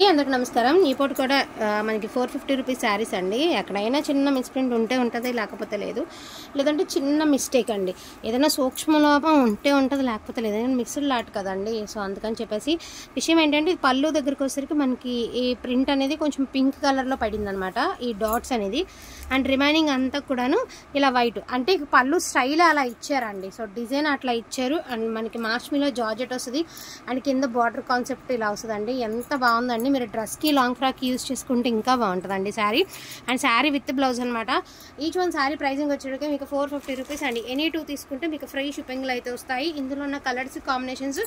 అందరికి నమస్కారం. ఈ పూట కూడా మనకి 450 రూపీస్ శారీస్ అండి. ఎక్కడైనా చిన్న మిస్ప్రింట్ ఉంటే ఉంటుంది, లేకపోతే లేదు. లేదంటే చిన్న మిస్టేక్ అండి, ఏదైనా సూక్ష్మ లోపం ఉంటే ఉంటుంది, లేకపోతే లేదు. మిక్స్డ్ లాట్ కదండి. సో అందుకని చెప్పేసి విషయం ఏంటంటే, ఇది పళ్ళు దగ్గరికి వచ్చేసరికి మనకి ఈ ప్రింట్ అనేది కొంచెం పింక్ కలర్లో పడింది అనమాట, ఈ డాట్స్ అనేది. అండ్ రిమైనింగ్ అంతా కూడాను ఇలా వైట్, అంటే పళ్ళు స్టైల్ అలా ఇచ్చారండి. సో డిజైన్ అట్లా ఇచ్చారు. అండ్ మనకి మాష్మిలో జార్జెట్ వస్తుంది, అండ్ కింద బార్డర్ కాన్సెప్ట్ ఇలా వస్తుందండి. ఎంత బాగుందండి. మీరు డ్రెస్కి లాంగ్ ఫ్రాక్ యూజ్ చేసుకుంటే ఇంకా బాగుంటుందండి sari. And sari with blouse అనమాట. ఈచ్ వన్ శారీ ప్రైజింగ్ వచ్చేటికి మీకు 450 రూపీస్ అండి. ఎనీ 2 తీసుకుంటే మీకు ఫ్రీ షిప్పింగ్లో అయితే వస్తాయి. ఇందులో ఉన్న కలర్స్ కాంబినేషన్స్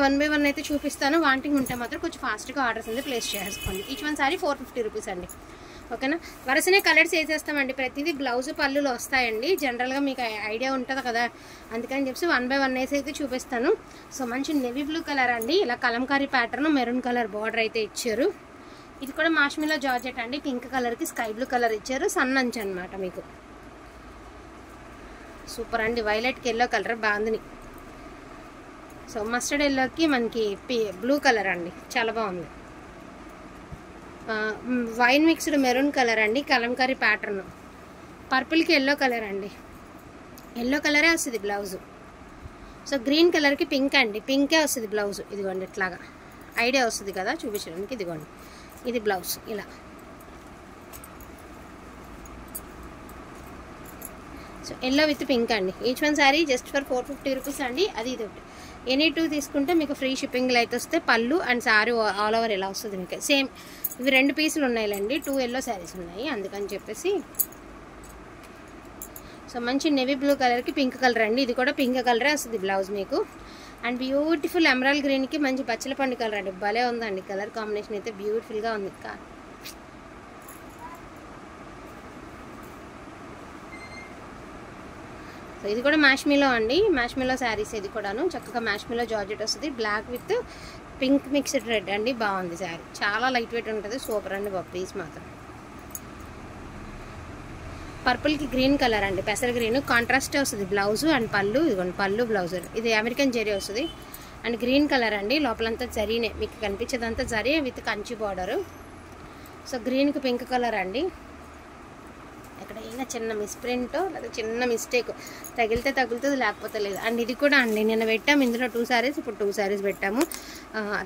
1 by 1 అయితే చూపిస్తాను. వాంటింగ్ ఉంటే మాత్రం కొంచెం ఫాస్ట్గా ఆర్డర్స్ అనేది ప్లేస్ చేసుకోండి. ఈచ్ వన్ శారీ 450 రూపీస్ అండి. ఓకేనా, వరుసనే కలర్స్ వేసేస్తామండి. ప్రతిదీ బ్లౌజ్ పళ్ళులో వస్తాయండి. జనరల్గా మీకు ఐడియా ఉంటుంది కదా, అందుకని చెప్పి 1 by 1 వేసి అయితే చూపిస్తాను. సో మంచి నెవీ బ్లూ కలర్ అండి, ఇలా Kalamkari pattern, maroon colour border అయితే ఇచ్చారు. ఇది కూడా మాష్మిలో జార్జెట్ అండి. పింక్ కలర్కి స్కై బ్లూ కలర్ ఇచ్చారు, సన్నంచు అనమాట మీకు. సూపర్ అండి. వైలెట్కి ఎల్లో కలర్ బాగుంది. సో మస్టర్డ్ ఎల్లోకి మనకి బ్లూ కలర్ అండి, చాలా బాగుంది. వైన్ మిక్స్డ్ మెరూన్ కలర్ అండి, కలంకారీ ప్యాటర్న్. పర్పుల్కి ఎల్లో కలర్ అండి, ఎల్లో కలరే వస్తుంది బ్లౌజు. సో గ్రీన్ కలర్కి పింక్ అండి, పింకే వస్తుంది బ్లౌజు. ఇదిగోండి ఇట్లాగా ఐడియా వస్తుంది కదా చూపించడానికి. ఇదిగోండి ఇది బ్లౌజ్ ఇలా. సో ఎల్లో విత్ పింక్ అండి. Each one sari just for 450 rupees అండి. అది ఇది ఒకటి. ఎనీ 2 తీసుకుంటే మీకు ఫ్రీ షిప్పింగ్లో అయితే వస్తే పళ్ళు అండ్ శారీ ఆల్ ఓవర్ ఇలా వస్తుంది మీకు. సేమ్ ఇవి 2 పీసులు ఉన్నాయిలేండి, 2 ఎల్లో శారీస్ ఉన్నాయి, అందుకని చెప్పేసి. సో మంచి నెవీ బ్లూ కలర్కి పింక్ కలర్ అండి. ఇది కూడా పింక్ కలరే వస్తుంది బ్లౌజ్ మీకు. అండ్ బ్యూటిఫుల్ ఎమరాల్డ్ గ్రీన్కి మంచి పచ్చల పండు కలర్ అండి. భలే ఉందండి కలర్ కాంబినేషన్ అయితే, బ్యూటిఫుల్గా ఉంది. సో ఇది కూడా మ్యాష్మిలో అండి, మ్యాష్మిలో శారీస్. ఇది కూడాను చక్కగా మ్యాష్మిలో జార్జెట్ వస్తుంది, black with pink mixed red అండి. బాగుంది శారీ, చాలా లైట్ వెయిట్ ఉంటుంది. సూపర్ అండి బాబు, పీస్ మాత్రం. పర్పుల్కి గ్రీన్ కలర్ అండి, పెసర గ్రీన్ కాంట్రాస్ట్ వస్తుంది బ్లౌజు అండ్ పళ్ళు. ఇదిగోండి పళ్ళు బ్లౌజ్. ఇది అమెరికన్ జరీ వస్తుంది. అండ్ గ్రీన్ కలర్ అండి, లోపలంతా జరీనే మీకు కనిపించేదంతా zari with Kanchi border. So గ్రీన్కి పింక్ కలర్ అండి. ఎక్కడైనా చిన్న మిస్ప్రింట్ లేదా చిన్న మిస్టేక్ తగిలితే తగులుతుంది, లేకపోతే లేదు. అండ్ ఇది కూడా అండి నిన్న పెట్టాము, ఇందులో 2 శారీస్, ఇప్పుడు 2 శారీస్ పెట్టాము.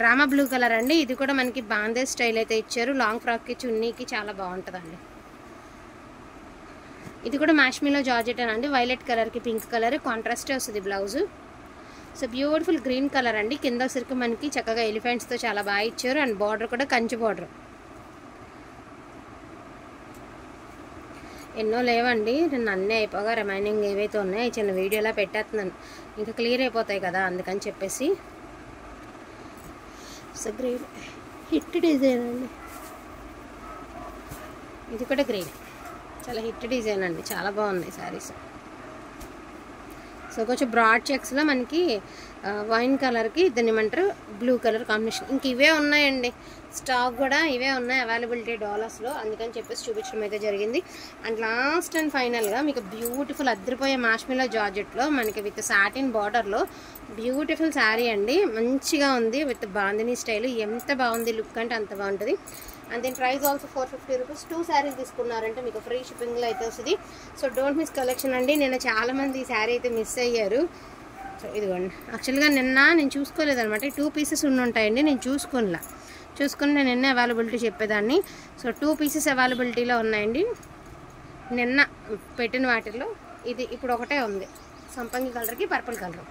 రామా బ్లూ కలర్ అండి. ఇది కూడా మనకి బాందే స్టైల్ అయితే ఇచ్చారు. లాంగ్ ఫ్రాక్కి చున్నీకి చాలా బాగుంటుందండి. ఇది కూడా మ్యాష్మిలో జార్జెట్ అండి. వైలెట్ కలర్కి పింక్ కలర్ కాంట్రాస్ట్ వస్తుంది blouse. So beautiful green colour అండి. కింద వచ్చరికి మనకి చక్కగా ఎలిఫెంట్స్తో చాలా బాగా ఇచ్చారు. అండ్ బార్డర్ కూడా కంచి బార్డర్. ఎన్నో లేవండి, నేను అన్నీ అయిపోగా రిమైనింగ్ ఏవైతే ఉన్నాయో చిన్న వీడియోలా పెట్టేస్తున్నాను, ఇంకా క్లియర్ అయిపోతాయి కదా, అందుకని చెప్పేసి. సో గ్రీన్ హిట్ డిజైన్ అండి. ఇది కూడా గ్రీన్, చాలా హిట్ డిజైన్ అండి, చాలా బాగున్నాయి శారీస్. సో కొంచెం బ్రాడ్ చెక్స్లో మనకి వైన్ కలర్కి దీన్ని ఏమంటారు బ్లూ కలర్ కాంబినేషన్. ఇంక ఇవే ఉన్నాయండి, స్టాక్ కూడా ఇవే ఉన్నాయి అవైలబిలిటీ డాలర్స్లో, అందుకని చెప్పేసి చూపించడం అయితే జరిగింది. అండ్ లాస్ట్ అండ్ ఫైనల్గా మీకు బ్యూటిఫుల్ అద్దరిపోయే మాష్మిలో జార్జెట్లో మనకి విత్ సాటిన్ బార్డర్లో బ్యూటిఫుల్ శారీ అండి. మంచిగా ఉంది విత్ బాందినీ స్టైల్. ఎంత బాగుంది లుక్ అంటే అంత బాగుంటుంది. అండ్ దీని ప్రైస్ ఆల్సో 450 రూపీస్. 2 శారీస్ తీసుకున్నారంటే మీకు ఫ్రీ షిప్పింగ్లో అయితే వస్తుంది. సో డోంట్ మిస్ కలెక్షన్ అండి. నేను చాలామంది ఈ శారీ అయితే మిస్ అయ్యారు. సో ఇదిగోండి, యాక్చువల్గా నిన్న నేను చూసుకోలేదనమాట, 2 పీసెస్ ఉంటాయండి, నేను చూసుకుని నేను నిన్న అవైలబిలిటీ చెప్పేదాన్ని. సో 2 పీసెస్ అవైలబిలిటీలో ఉన్నాయండి నిన్న పెట్టిన వాటిల్లో. ఇది ఇప్పుడు ఒకటే ఉంది, సంపంగి కలర్కి పర్పుల్ కలర్.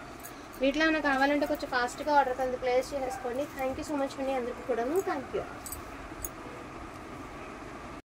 వీటిలో ఏమైనా కావాలంటే కొంచెం ఫాస్ట్గా ఆర్డర్ అనేది ప్లేస్ చేసుకోండి. థ్యాంక్ యూ సో మచ్ అండి అందరికీ కూడాను. Thank you.